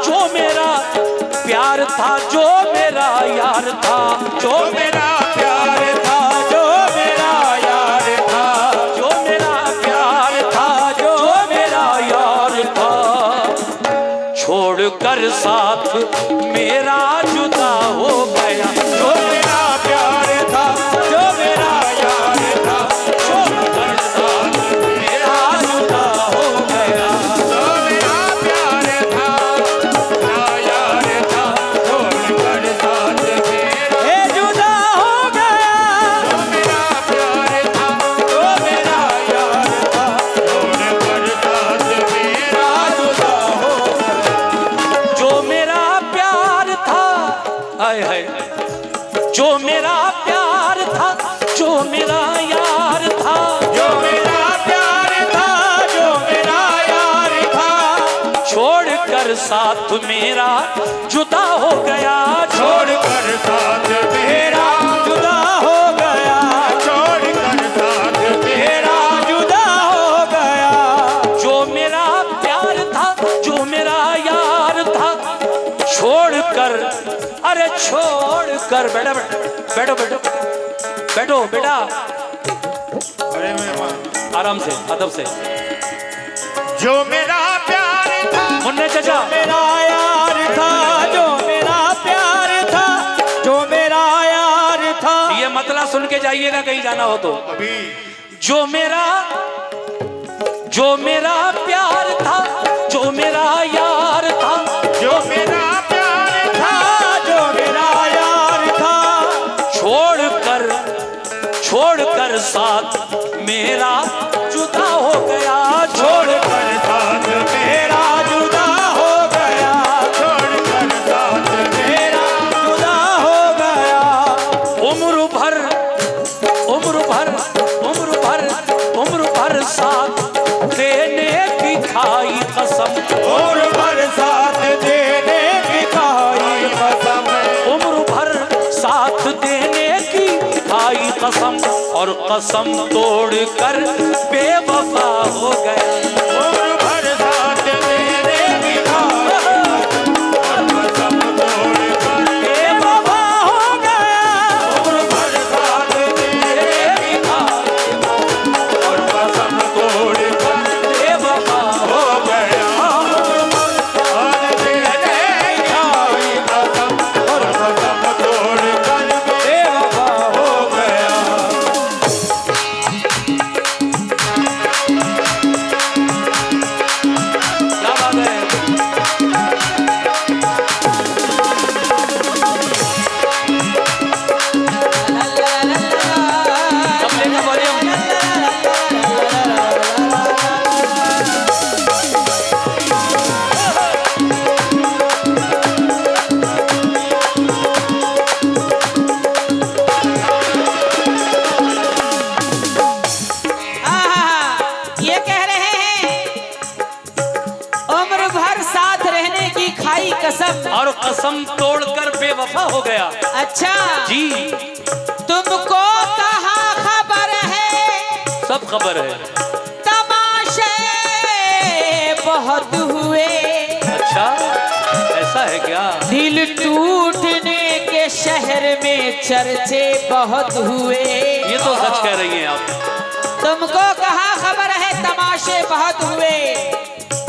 जो मेरा प्यार था, जो मेरा यार था, जो मेरा प्यार था, जो मेरा यार था, जो मेरा प्यार था, जो मेरा यार था, छोड़कर साथ मेरा जुदा हो गया। जो मेरा प्यार था, जो मेरा यार था, छोड़कर साथ मेरा जुदा हो गया। जो मेरा प्यार था, मेरा यार था, छोड़कर साथ मेरा जुदा हो गया। जो मेरा प्यार था, जो मेरा यार था, छोड़कर साथ मेरा जुदा हो गया। जो मेरा प्यार था, हाय हाय, जो मेरा प्यार था, जो मेरा यार था, जो मेरा प्यार था, जो मेरा यार था, छोड़कर साथ मेरा जुदा हो गया। छोड़कर साथ मेरा जुदा हो गया। छोड़कर साथ मेरा जुदा हो गया। जो मेरा प्यार था, जो मेरा यार था, छोड़कर, अरे छोड़कर, बैठो बैठो बैठो बैठो बेटा, अरे मेहमान आराम से, अदब से। जो मेरा प्यार था, मुन्ने चाचा, मेरा यार था, जो मेरा प्यार था, जो मेरा यार था। ये मतला सुन के जाइएगा कहीं जाना हो तो। अभी जो मेरा प्यार था, जो मेरा यार था, जो मेरा प्यार था, जो मेरा यार था, छोड़कर साथ मेरा जुदा हो गया। छोड़कर साथ मेरा जुदा हो गया। छोड़कर साथ मेरा जुदा हो गया। उम्र भर, उम्र भर, उम्र भर, उम्र भर साथ देने की खाई कसम। उम्र भर साथ देने की खाई कसम। उम्र भर साथ देने की खाई कसम, और कसम तोड़कर बेवफा हो गया। उम्र भर साथ देने की खाई और कसम तोड़कर बेवफा हो गया। उम्र भर साथ देने की खाई और कसम तोड़कर बेवफा हो गया। और देने की खाई कसम और कसम तोड़कर बेवफा हो गया। क्या बात है। तबले का वॉल्यूम। ये कह रहे हैं उम्र भर साथ रहने की खाई कसम। और कसम तोड़कर बेवफा हो गया। अच्छा जी, तुमको कहाँ खबर है, सब खबर है। तमाशे बहुत हुए, अच्छा, ऐसा है क्या? दिल टूटने के शहर में चर्चे बहुत हुए। ये तो सच कह रही हैं आप। तुमको कहाँ खबर है, तमाशे बहुत हुए,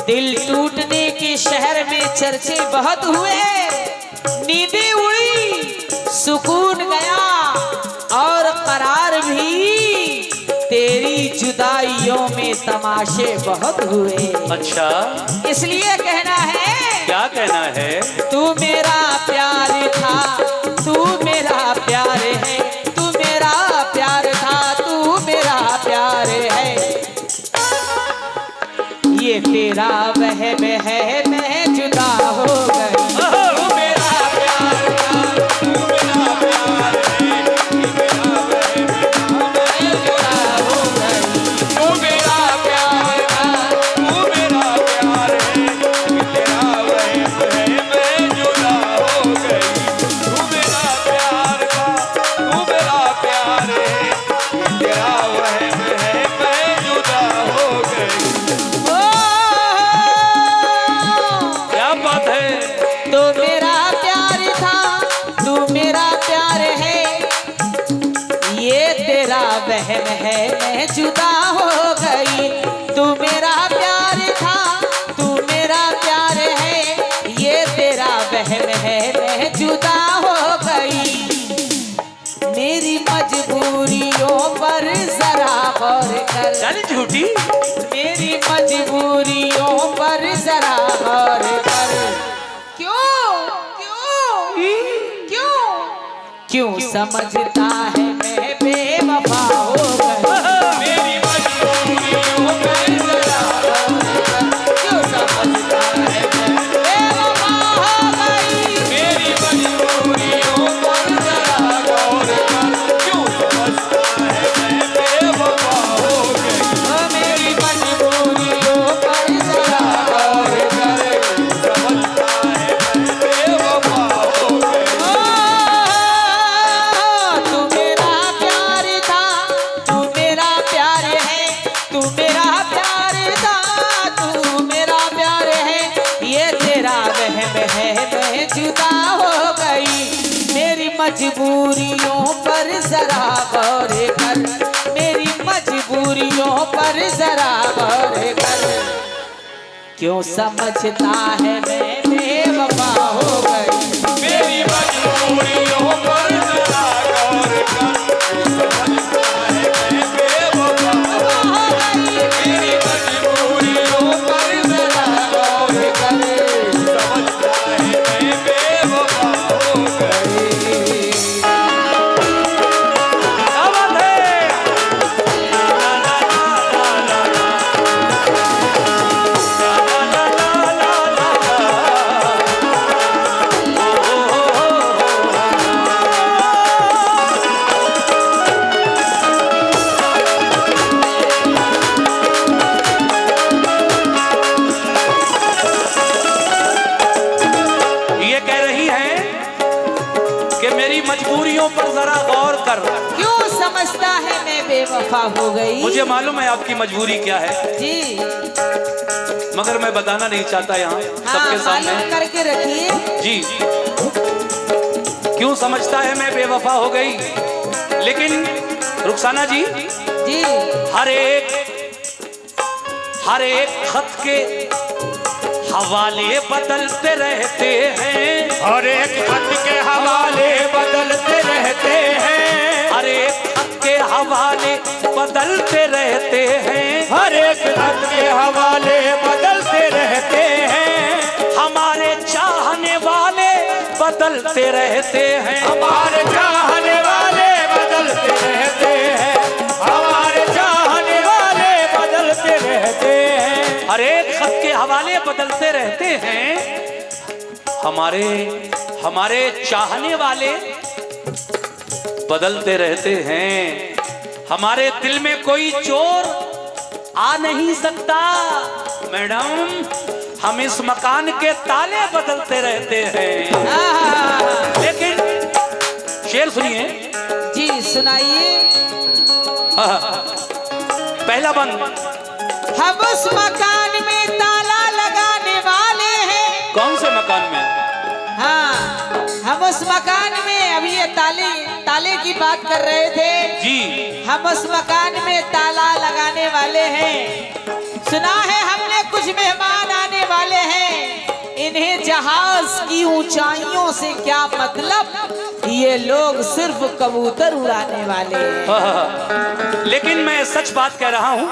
दिल टूटने के शहर में चर्चे बहुत हुए। नींदें उड़ी, सुकून गया और करार भी, तेरी जुदाइयों में तमाशे बहुत हुए। अच्छा, इसलिए कहना है, क्या कहना है? तू मेरा प्यार था, तू मेरा प्यार है, तू मेरा प्यार था, तू मेरा प्यार है। ये तेरा वहम है, मैं जुदा हो गई। तू मेरा प्यार था, तू मेरा प्यार है, ये मेरा वहम है, मैं जुदा हो गई। तू मेरा प्यार था, तू मेरा प्यार है, ये तेरा वहम है, मैं जुदा हो गई। है। तो मेरा प्यार था, तू मेरा प्यार है, ये तेरा वहम है, मैं जुदा हो गई। तू मेरा प्यार था, तू मेरा प्यार है, ये तेरा वहम है, मैं जुदा हो गई। मेरी मजबूरियों पर जरा गौर कर, चल झूठी। मेरी मजबूरियों पर जरा गौर कर। क्यों क्यों क्यों क्यों समझता है मैं बेवफा हो गई। मेरी मजबूरियों पर जरा गौर कर। क्यों समझता है मैं बेवफा हो गई। मेरी मजबूरियों पर जरा गौर कर। क्यों समझता है मैं बेवफा हो गई। मेरी मजबूरियों पर जरा गौर कर। समझता है मैं बेवफा हो गई। तू मेरा प्यार था, तू मेरा प्यार है, तू मेरा प्यार था, तू मेरा प्यार है, ये तेरा वहम है, मैं जुदा हो गई। मेरी मजबूरियों पर जरा गौर कर। मेरी मजबूरियों पर जरा गौर कर। क्यों समझता है मैं बेवफा हो गई। मेरी मजबूरियों पर जरा गौर कर। समझता है मैं बेवफा हो गई। मेरी मजबूरियों पर जरा गौर कर। समझता है मैं बेवफा हो गई। क्या बात है? ये कह रही हैं कि मेरी मजबूरियों पर जरा गौर कर। क्यों समझता है मैं बेवफा हो गई। मुझे मालूम है आपकी मजबूरी क्या है, जी मगर मैं बताना नहीं चाहता यहाँ हाँ, सबके मालूम सामने। करके रखिए। जी, क्यों समझता है मैं बेवफा हो गई। लेकिन रुखसाना जी, जी हर एक खत के हवाले बदलते रहते हैं। हर एक खत के हवाले बदलते रहते हैं। हर एक खत के हवाले बदलते रहते हैं। हर एक खत के हवाले बदलते रहते हैं। हमारे चाहने वाले बदलते रहते हैं। हमारे चाहने वाले बदलते रहते हैं। हमारे चाहने वाले बदलते रहते हैं। हर एक खत के हवाले बदलते रहते हैं। हमारे चाहने वाले बदलते रहते हैं। हमारे दिल में कोई चोर आ नहीं सकता मैडम, हम इस मकान के ताले बदलते रहते हैं। लेकिन शेर सुनिए। जी सुनाइए। पहला बंद। हम उस मकान में ताला लगाने वाले हैं। कौन से मकान में? हाँ, हम उस मकान में, अभी ये ताले की बात कर रहे थे जी। हम उस मकान में ताला लगाने वाले हैं। सुना है हमने कुछ मेहमान आने वाले हैं। इन्हें जहाज की ऊंचाइयों से क्या मतलब, ये लोग सिर्फ कबूतर उड़ाने वाले हैं। लेकिन मैं सच बात कह रहा हूँ।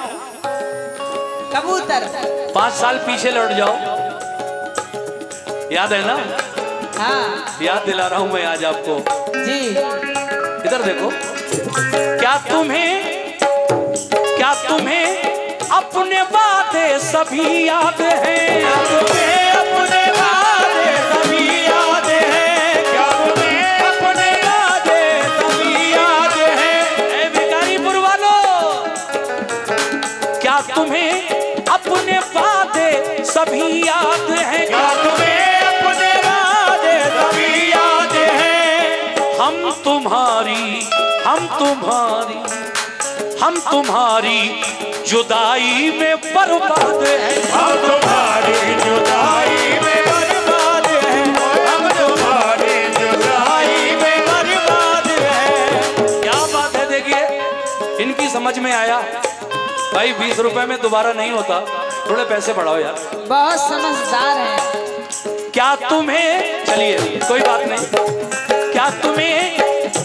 कबूतर 5 साल पीछे लौट जाओ, याद है ना? हाँ याद दिला रहा हूं मैं आज आपको। जी। इधर देखो। क्या तुम्हें अपने वादे सभी याद हैं? तुम्हें अपने वादे सभी याद हैं। क्या तुम्हें अपने वादे सभी याद हैं। ए भिखारीपुर वालों, क्या तुम्हें अपने वादे सभी याद हैं? क्या तुम्हें अपने वादे सभी याद हैं। हम तुम्हारी जुदाई में बर्बाद हैं। हम तुम्हारी जुदाई में बर्बाद भाई 20 रुपए में दोबारा नहीं होता, थोड़े पैसे बढ़ाओ यार। बहुत समझदार है। क्या तुम्हें, चलिए कोई बात नहीं, क्या तुम्हें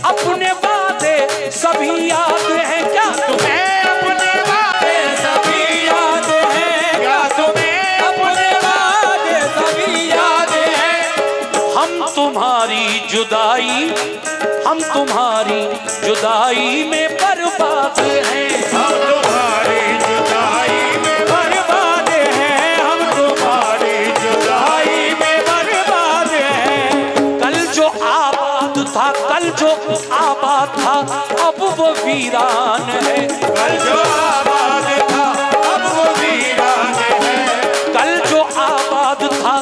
अपने वादे सभी याद हैं? क्या तुम्हें अपने वादे सभी याद हैं? क्या तुम्हें अपने वादे सभी याद हैं? हम तुम्हारी जुदाई में बर्बाद हैं। हम तुम्हारी जुदाई में बर्बाद हैं। हम तुम्हारी जुदाई में बर्बाद हैं। कल जो आबाद था, कल जो आबाद था, अब वो वीरान है। कल जो आबाद था, अब वो वीरान है। कल जो आबाद था,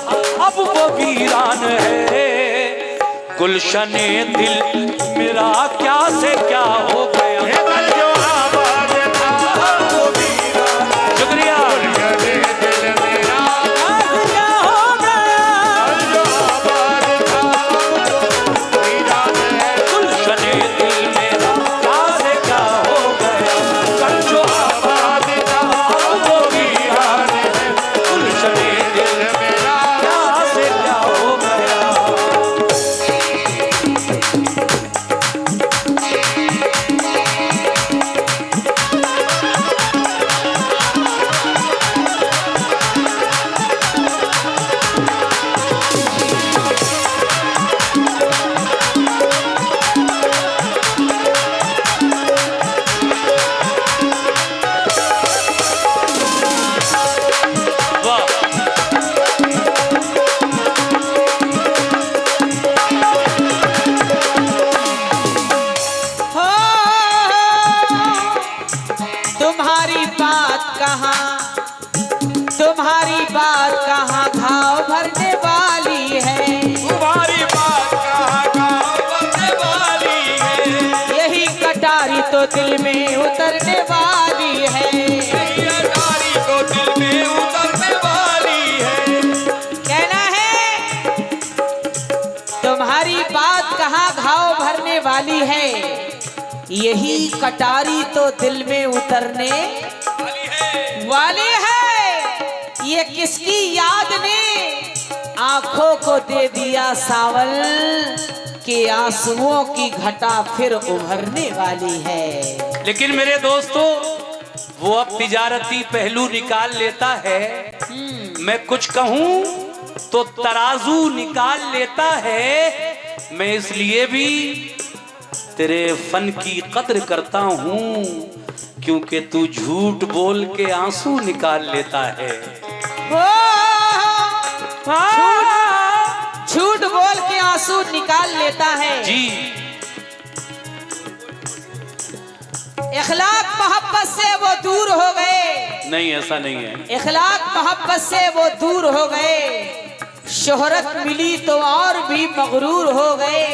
अब वो वीरान है। गुलशने दिल मेरा क्या से क्या हो गया? कल जो आबाद था, अब वो वीरान है। शुक्रिया। गुलशने दिल मेरा क्या हो गया? कल जो आबाद था, अब वो वीरान है। गुलशने दिल मेरा क्या से क्या हो गया? कल जो आबाद था, अब वो वीरान है। गुलशने दिल मेरा क्या से क्या हो गया? वाह, हो तुम्हारी बात कहाँ घाव भरने वाली है। तुम्हारी बात कहाँ भरने वाली है? यही कटारी तो दिल में उतरने वाली है। कटारी तो दिल में उतरने वाली है। कहना है तुम्हारी बात कहाँ घाव भरने वाली है। यही कटारी तो दिल में उतरने वाली है। ये किसकी याद ने आंखों को दे दिया सावल के आंसुओं की घटा फिर उभरने वाली है। लेकिन मेरे दोस्तों, वो अब तिजारती पहलू निकाल लेता है। मैं कुछ कहूं तो तराजू निकाल लेता है। मैं इसलिए भी तेरे फन की कद्र करता हूं, क्योंकि तू झूठ बोल के आंसू निकाल लेता है। झूठ बोल के आंसू निकाल लेता है जी। इखलाक मोहब्बत से वो दूर हो गए। नहीं, ऐसा नहीं है। इखलाक मोहब्बत से वो दूर हो गए। शोहरत मिली तो और भी मगरूर हो गए।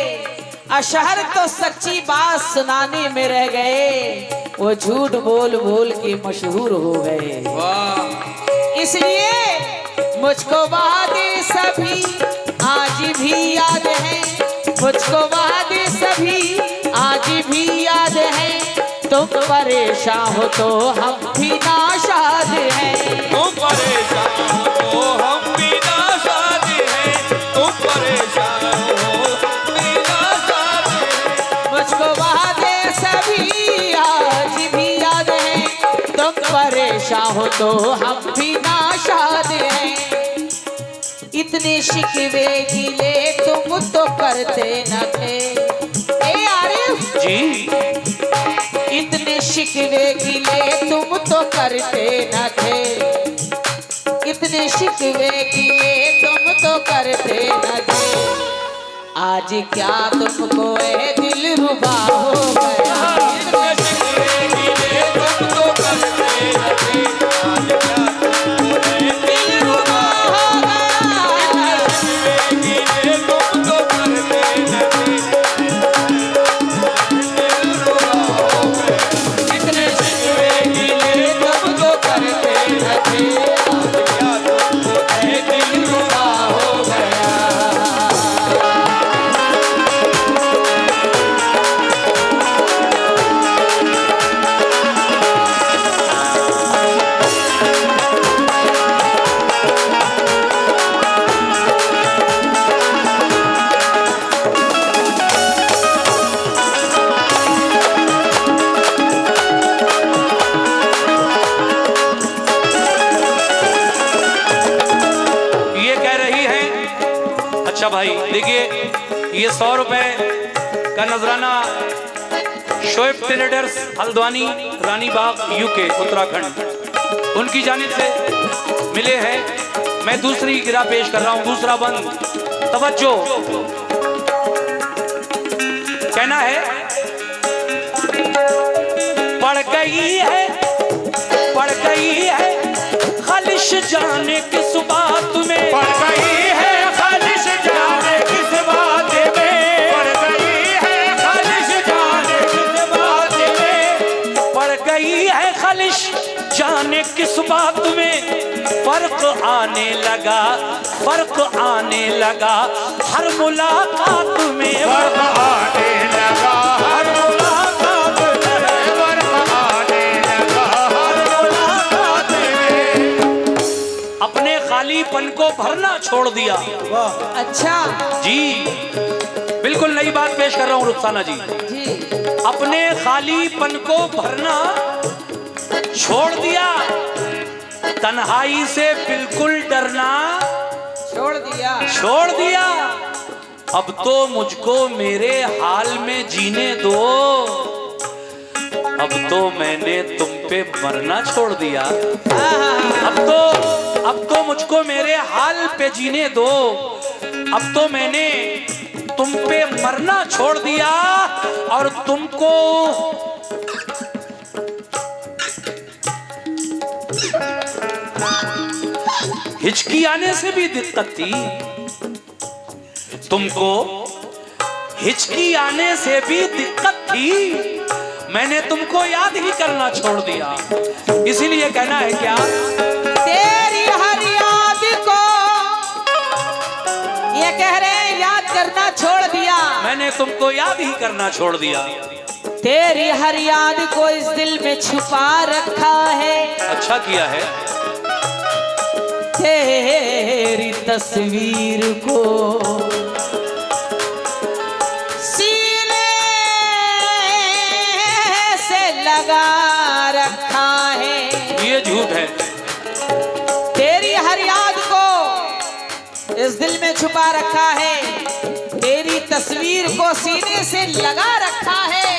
अशहर तो सच्ची बात सुनाने में रह गए। वो झूठ बोल बोल के मशहूर हो गए। इसलिए मुझको वादे सभी आज भी याद है। मुझको वादे सभी आज भी याद है। तुम परेशान हो तो हम भी नाशाद हैं। तुम परेशान हो तो हम भी नाशाद हैं। तुम परेशान हो भी नाशाद हैं। मुझको वादे सभी आज भी याद है। तुम परेशान हो तो हम भी नाशाद हैं। इतने शिकवे गिले तुम तो करते न थे। ए आरिफ जी, इतने शिकवे गिले तुम तो करते न थे। इतने शिकवे गिले तुम तो करते न थे। आज क्या तुमको ए दिल रुबा हो गया। इतने शिकवे गिले तुम तो करते न थे। आज क्या तुमको ए दिल रुबा हो गया। इतने शिकवे गिले तुम तो करते न थे। दिल रुबा हो गया। इतने शिकवे गिले तुम तो करते न थे। आज क्या तुमको ए दिल रुबा हो गया। अच्छा भाई देखिए, ये 100 रुपए का नजराना शोएब ट्रेडर्स हल्द्वानी रानी बाग यूके उत्तराखंड उनकी जानिब से मिले हैं। मैं दूसरी गिरा पेश कर रहा हूं, दूसरा बंद। तवज्जो, कहना है पड़ गई है खालिश जाने किस बात में, पड़ गई है खालिश जाने किस बात में, पड़ गई है खालिश जाने किस बात में, पड़ गई है खालिश जाने किस बात में। फर्क आने लगा हर मुलाकात में, फर्क आने लगा हर मुलाकात में, फर्क आने लगा हर मुलाकात में। अपने खालीपन को भरना छोड़ दिया। अच्छा जी बिल्कुल नई बात पेश कर रहा हूं रुखसाना जी। जी, अपने खालीपन को भरना छोड़ दिया, तन्हाई से बिल्कुल डरना छोड़ दिया। अब तो मुझको मेरे हाल में जीने दो, अब तो मैंने तुम पे मरना छोड़ दिया। अब तो मुझको मेरे हाल पे जीने दो, अब तो मैंने तुम पे मरना छोड़ दिया। और तुमको हिचकी आने से भी दिक्कत थी, तुमको हिचकी आने से भी दिक्कत थी, मैंने तुमको याद ही करना छोड़ दिया। इसीलिए कहना है क्या, तेरी हर याद को, ये कह रहे हैं याद करना छोड़ दिया, मैंने तुमको याद ही करना छोड़ दिया। तेरी हर याद को इस दिल में छुपा रखा है, अच्छा किया है। तेरी तस्वीर को सीने से लगा रखा है, ये झूठ है। तेरी हर याद को इस दिल में छुपा रखा है, तेरी तस्वीर को सीने से लगा रखा है।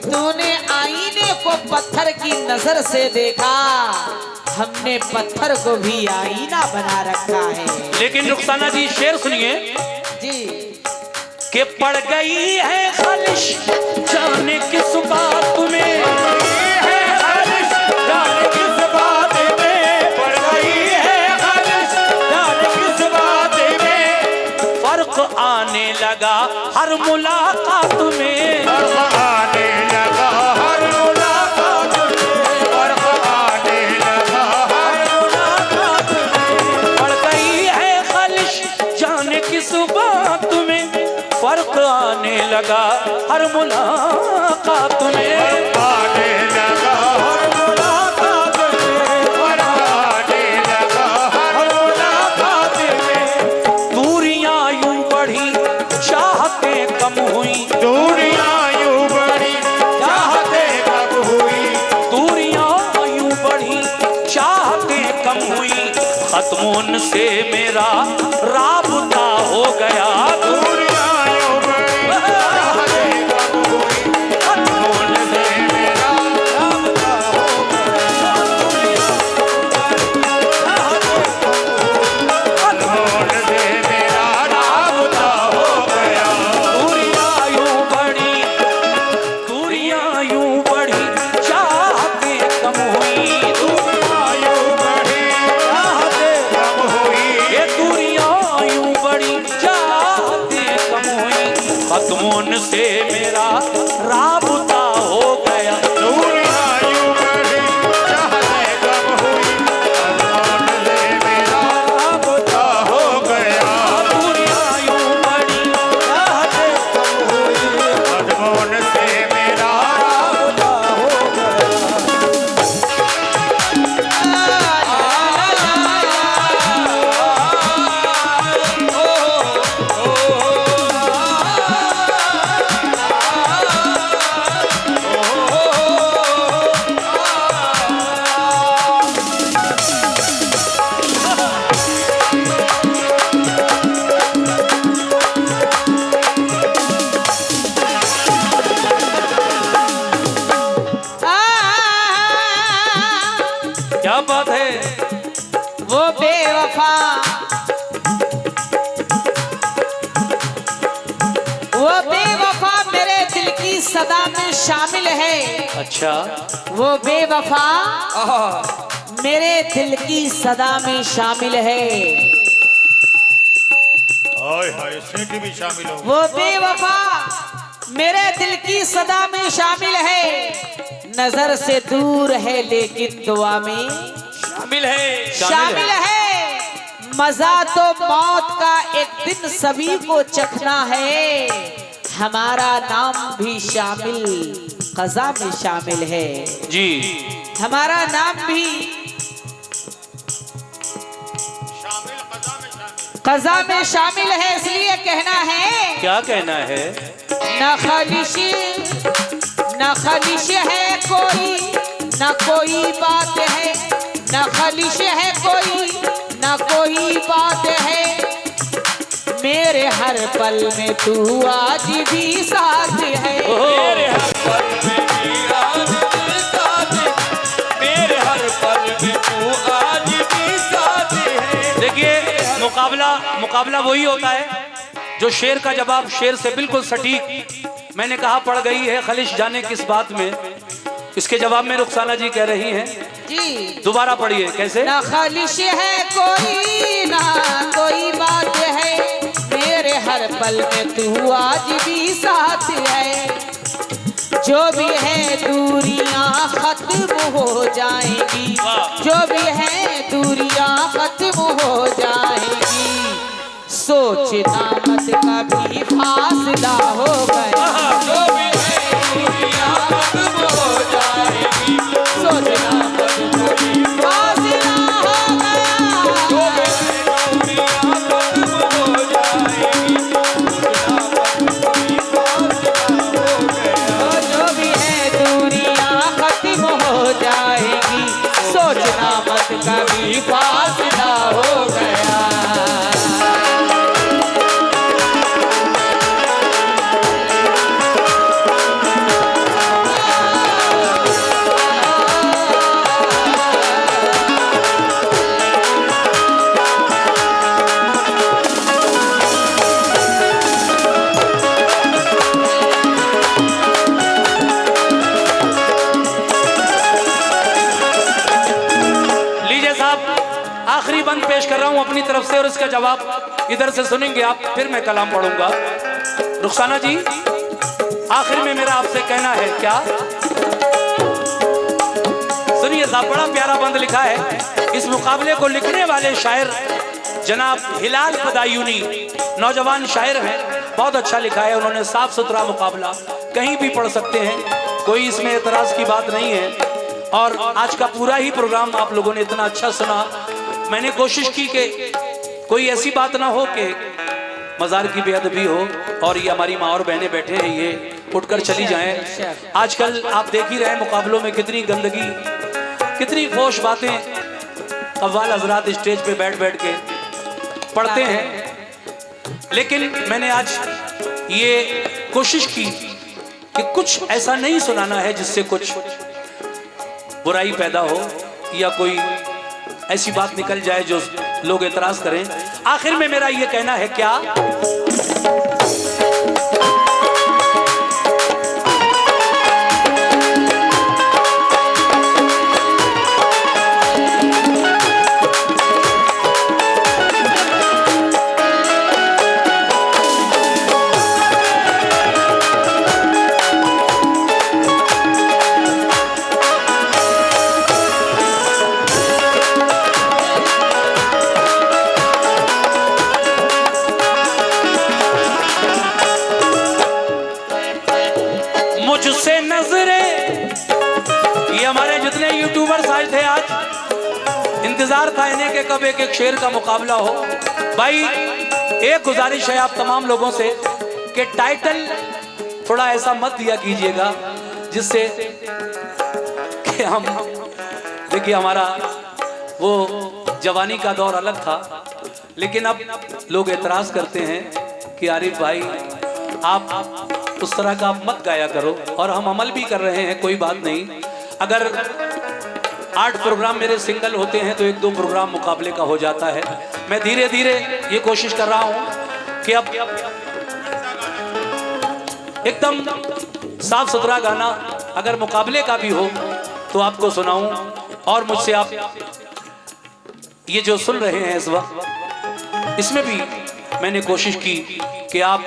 तूने आईने को पत्थर की नजर से देखा, हमने पत्थर को भी आईना बना रखा है। लेकिन रुखसाना जी शेर सुनिए जी, कि पड़ गई है खालिश जाने किस बात में, जाने किस बात में, पड़ गई है खालिश जाने किस बात में, फर्क आने लगा हर मुलाकात में, फर्क आने लगा हर मुलाकात में, फर्क आने लगा हर मुलाकात में। पड़ गई है खालिश जाने किस बात में, फर्क आने लगा हर मुलाकात में। आने लगा हर मुलाकात में, फर्क आने लगा हर मुलाकात में। दूरियां यूं बढ़ी चाहतें कम हुई, दूरियां यूं बढ़ी चाहतें कब हुई, दूरियां यूं बढ़ी चाहतें कम हुई, खत्म उनसे मेरा राबता हो गया। दूरियां यूं बढ़ी चाहतें कब हुई, खत्म उनसे मेरा राबता हो गया। खत्म उनसे मेरा राबता हो गया। दूरियां यूं बढ़ी, दूरियां यूं बढ़ी चाहतें कम हुई, दूरियां यूं बढ़ी चाहतें कब हुई, ये दूरियां यूं बढ़ी चाहतें कम हुई, खत्म उनसे मेरा राबता हो गया। दूरियां यूं बढ़ी चाहतें कब हुई, खत्म उनसे मेरा राबता हो गया। दूरियां यूं बढ़ी चाहतें कब हुई, खत्म उनसे मेरा राबता हो गया। शामिल है अच्छा। वो बेवफा मेरे दिल की सदा में शामिल है। हाय हाय सीटी भी शामिल हो। वो बेवफा मेरे दिल की सदा में शामिल है। नजर से दूर है लेकिन दुआ में शामिल है। शामिल है। मजा तो मौत का एक दिन सभी को चखना है। हमारा नाम भी शामिल कज़ा में शामिल है जी। हमारा नाम भी कज़ा में शामिल है। इसलिए कहना है, क्या कहना है? न खलिश है कोई न कोई बात है। न खलिश है कोई न कोई बात है। मेरे हर पल में तू आज भी साथ है। मेरे हर पल में भी आज भी साथ है। मेरे हर पल में तू आज भी साथ है। देखिए, मुकाबला वही होता है जो शेर का जवाब शेर से बिल्कुल सटीक। मैंने कहा पड़ गई है खलिश जाने किस बात में, इसके जवाब में रुखसाना जी कह रही हैं जी। दोबारा पढ़िए कैसे। ना खलिश है कोई ना कोई बात है। मेरे हर पल में तू आज भी साथ है। जो भी है दूरियां खत्म हो जाएंगी। जो भी है दूरियां खत्म हो जाएंगी। सोचना मत कभी फासला हो गया। जो भी है दूरियां खत्म हो जाएंगी। सोचना मत कभी फासला हो गया। जो भी है दूरियां खत्म हो जाएंगी। सोचना मत कभी फासला हो गया। जो भी है दूरियां खत्म हो जाएंगी। सोचना मत कभी फासला हो गया। आखिरी बंद पेश कर रहा हूं अपनी तरफ से और इसका जवाब इधर से सुनेंगे आप, फिर मैं कलाम पढ़ूंगा। रुखसाना जी, आखिर में मेरा आपसे कहना है क्या, सुनिए साहब, बड़ा प्यारा बंद लिखा है। इस मुकाबले को लिखने वाले शायर जनाब हिलाल बदायूनी नौजवान शायर हैं। बहुत अच्छा लिखा है उन्होंने, साफ सुथरा मुकाबला, कहीं भी पढ़ सकते हैं, कोई इसमें एतराज की बात नहीं है। और आज का पूरा ही प्रोग्राम आप लोगों ने इतना अच्छा सुना। मैंने कोशिश की कि कोई ऐसी बात ना हो कि मज़ार की बेअदबी हो और ये हमारी माँ और बहनें बैठे हैं ये उठकर चली जाएं। आजकल आप देख ही रहे हैं मुकाबलों में कितनी गंदगी, कितनी फोश बातें कव्वाल हजरात स्टेज पे बैठ बैठ के पढ़ते हैं। लेकिन मैंने आज ये कोशिश की कि कुछ ऐसा नहीं सुनाना है जिससे कुछ बुराई पैदा हो या कोई ऐसी बात निकल जाए जो लोग एतराज करें। आखिर में मेरा ये कहना है क्या, मुझसे नजरें, ये हमारे जितने यूट्यूबर्स आए थे आज इंतजार था इन्हें कि कब एक एक शेर का मुकाबला हो। भाई एक गुजारिश है आप तमाम लोगों से कि टाइटल थोड़ा ऐसा मत दिया कीजिएगा जिससे कि हम, देखिए हमारा वो जवानी का दौर अलग था, लेकिन अब लोग एतराज करते हैं कि आरिफ भाई आप उस तरह का मत गाया करो, और हम अमल भी कर रहे हैं, कोई बात नहीं। अगर 8 प्रोग्राम मेरे सिंगल होते हैं तो 1-2 प्रोग्राम मुकाबले का हो जाता है। मैं धीरे धीरे ये कोशिश कर रहा हूँ कि अब एकदम साफ सुथरा गाना अगर मुकाबले का भी हो तो आपको सुनाऊं। और मुझसे आप ये जो सुन रहे हैं इस वक्त, इसमें भी मैंने कोशिश की कि आप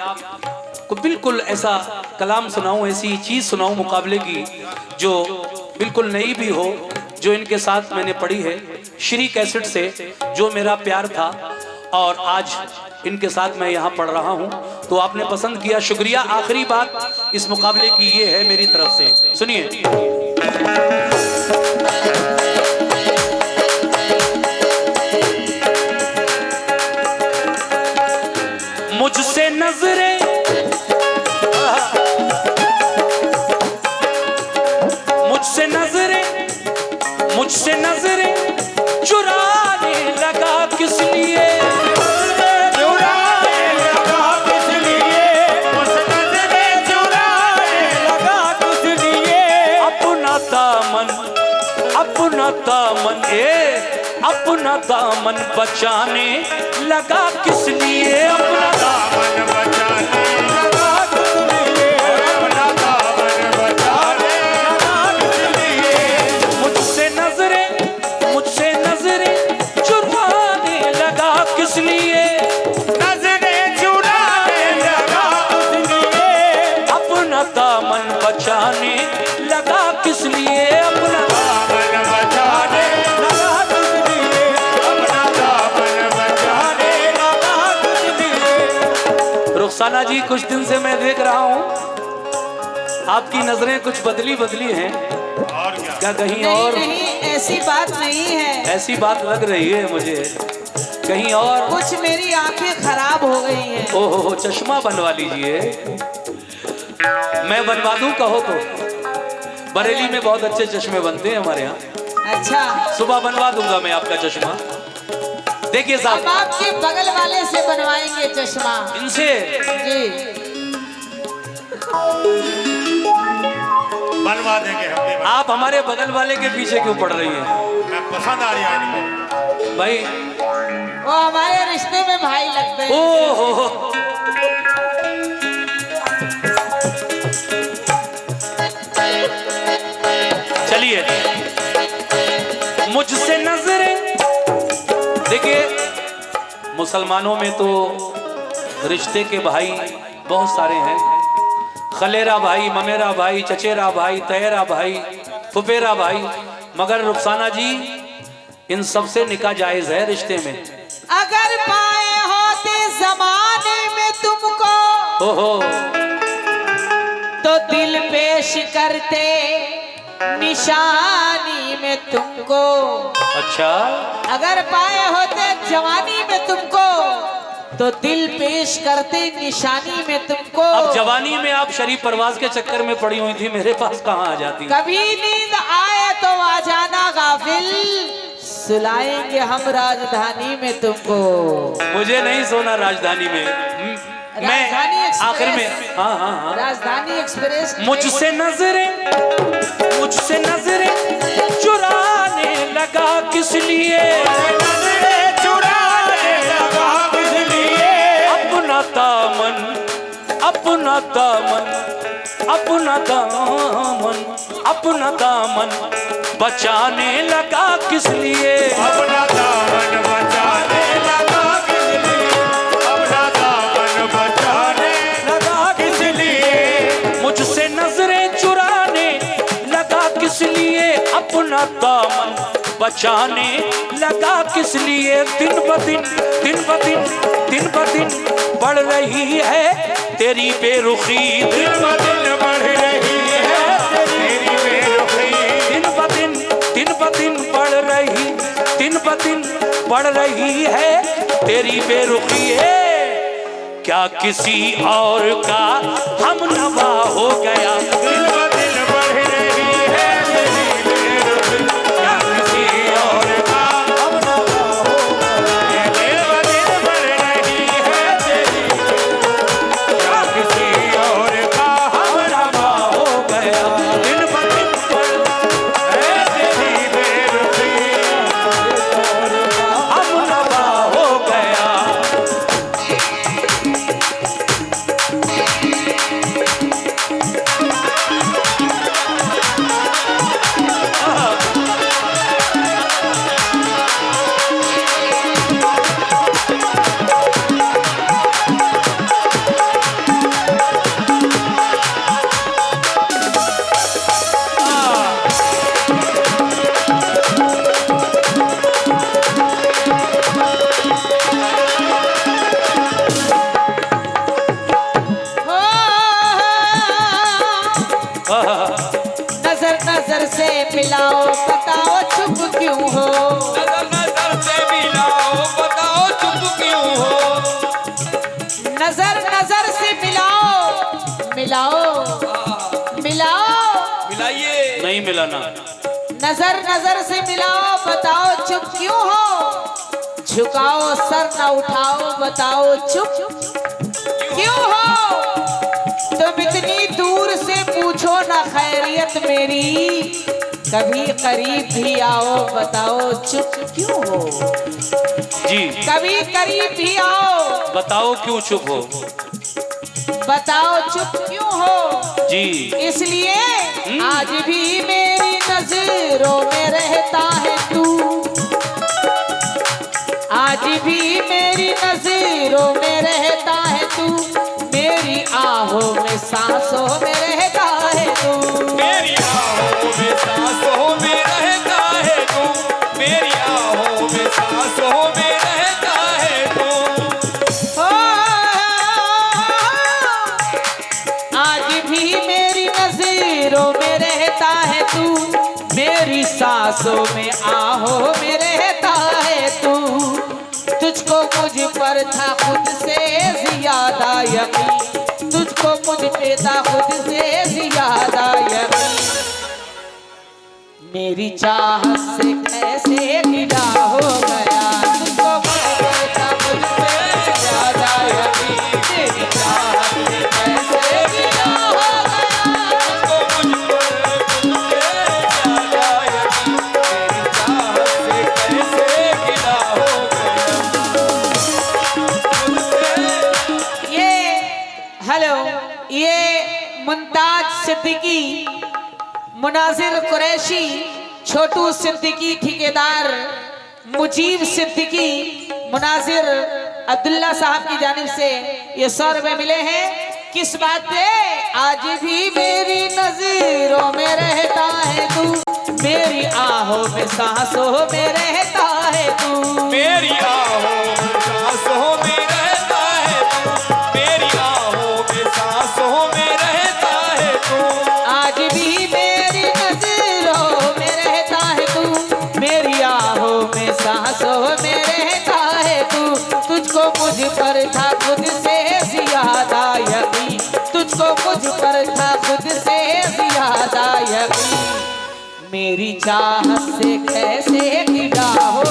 को बिल्कुल ऐसा कलाम सुनाऊं, ऐसी चीज़ सुनाऊं मुकाबले की जो बिल्कुल नई भी हो, जो इनके साथ मैंने पढ़ी है श्री कैसेट से, जो मेरा प्यार था। और आज इनके साथ मैं यहाँ पढ़ रहा हूँ तो आपने पसंद किया, शुक्रिया। आखिरी बात इस मुकाबले की ये है मेरी तरफ से, सुनिए। मुझसे नजरें मुझसे नजरें चुराने लगा किस लिए, चुराने लगा किस लिए, मुझसे नजरें चुराने लगा किस लिए, अपना दामन अपना दामन बचाने लगा किस लिए, अपना दामन बचाने लगा किस लिए, अपना दामन बचाने लगा किस लिए, मुझसे नजरें चुराने लगा किस लिए, नजरें चुराने लगा किस लिए, अपना दामन बचाने लगा किस लिए, अपना दामन बचाने लगा किस लिए, अपना दामन बचाने लगा किस लिए। रुखसाना जी, कुछ दिन से मैं देख रहा हूँ आपकी नजरें कुछ बदली हैं। और क्या कहीं नहीं और? नहीं, ऐसी बात नहीं है। ऐसी बात लग रही है मुझे, कहीं और कुछ मेरी आंखें खराब हो गई हैं। ओहो, चश्मा बनवा लीजिए। मैं बनवा दूं कहो तो? बरेली में बहुत अच्छे चश्मे बनते हैं हमारे यहाँ। अच्छा, सुबह बनवा दूंगा मैं आपका चश्मा। देखिए अब साहब, आपके बगल वाले से बनवाएंगे चश्मा इनसे जी। बनवा देंगे हम भी। आप हमारे बगल वाले के पीछे क्यों पड़ रही हैं मैं पसंद आ रही है इनको। भाई? वो हमारे रिश्ते में भाई लगते हैं। ओहो, चलिए। मुझसे नजरें, देखिए मुसलमानों में तो रिश्ते के भाई बहुत सारे हैं, खलेरा भाई, ममेरा भाई, चचेरा भाई, तहेरा भाई, फुफेरा भाई, मगर रुखसाना जी इन सबसे निकाह जायज है रिश्ते में। अगर पाए होते जमाने में तुमको ओहो, तो दिल पेश करते निशानी में तुमको। अच्छा, अगर पाए होते जवानी में तुमको तो दिल पेश करते निशानी में तुमको। अब जवानी में आप शरीफ परवाज के चक्कर में पड़ी हुई थी, मेरे पास कहाँ आ जाती? कभी नींद आए तो आ जाना गाफिल, सुलाएंगे हम राजधानी में तुमको। मुझे नहीं सोना राजधानी में। मैं राजधानी एक्सप्रेस। आखिर में हाँ, राजधानी एक्सप्रेस। मुझसे नजरें चुराने लगा किस लिए, नजरें चुराने लगा किस लिए, अपना दामन बचाने लगा किस लिए, अपना दामन बचाने लगा किस लिए, अपना दामन बचाने लगा किस लिए, मुझसे नजरें चुराने लगा किस लिए, अपना दामन बचाने लगा किस लिए। दिन ब दिन बढ़ रही है तेरी बेरुखी, दिन ब दिन बढ़ रही है तेरी बेरुखी, दिन ब दिन बढ़ रही है तेरी बेरुखी है। क्या किसी और का हम नवा हो गया, दिन ब दिन बढ़ रही है तेरी बेरुखी, क्या किसी और का हम नवा हो गया, दिन ब दिन बढ़ रही है तेरी बेरुखी, क्या किसी और का हम नवा हो गया, दिन ब दिन है तेरी बेरुखी, हम नवा हो गया। मिलाओ बताओ चुप क्यों हो। नजर नजर से मिलाओ बताओ चुप क्यों हो। नजर नजर से मिलाओ मिलाओ मिलाओ मिलाइए। नहीं मिलाना। नजर नजर से मिलाओ बताओ चुप क्यों हो। झुकाओ सर न उठाओ बताओ चुप क्यों हो। तुम इतनी दूर से पूछो ना खैरियत मेरी, कभी करीब भी आओ बताओ चुप क्यों हो। जी कभी करीब भी आओ बताओ क्यों चुप हो। बताओ चुप क्यों हो। जी इसलिए आज भी मेरी नजरों में रहता है तू। आज भी मेरी नजरों में रहता है तू। मेरी आहों में सांसों में रहता है तू। मेरी आहों में सांसों में रहता है तू। मेरी आहों में सांसों में रहता है तू। ओ, आज भी मेरी नजरों में रहता है तू। मेरी सांसों में आहों में रहता है तू। तुझको मुझ पर था खुद से ज्यादा यकीन। तुझको मुझ पे था खुद से ज्यादा यकीन। मेरी चाहत से कैसे गिरा हो गया। तुझको मुझ पे था खुद से ज्यादा यकीन। मेरी चाहत से कैसे गिरा हो गया। तुझको मुझ पर खुद से ज्यादा यकीन। मेरी चाहत से कैसे गिला हो गया। ये हेलो ये मुमताज सिद्दीकी, मुनाजिर कुरैशी, छोटू सिद्दीकी ठेकेदार, मुजीब सिद्दीकी, मुनाजिर अब्दुल्ला साहब की जानिब से ये 100 रुपए मिले हैं। किस बात पे। आज भी मेरी नजरों में रहता है तू। मेरी आहों में सांसों में रहता है तू। मेरी आहों में सांसों में रहता है तू। मेरी आहों में सांसों में रहता है तू। आज भी मेरी नजरों में रहता है तू। मेरी आहों में सांसों में रहता है तू। तुझको मुझ पर था खुद से ज्यादा यकीन। तुझको मुझ पर था खुद से ज्यादा यकीन। मेरी चाहत से कैसे गिरा हो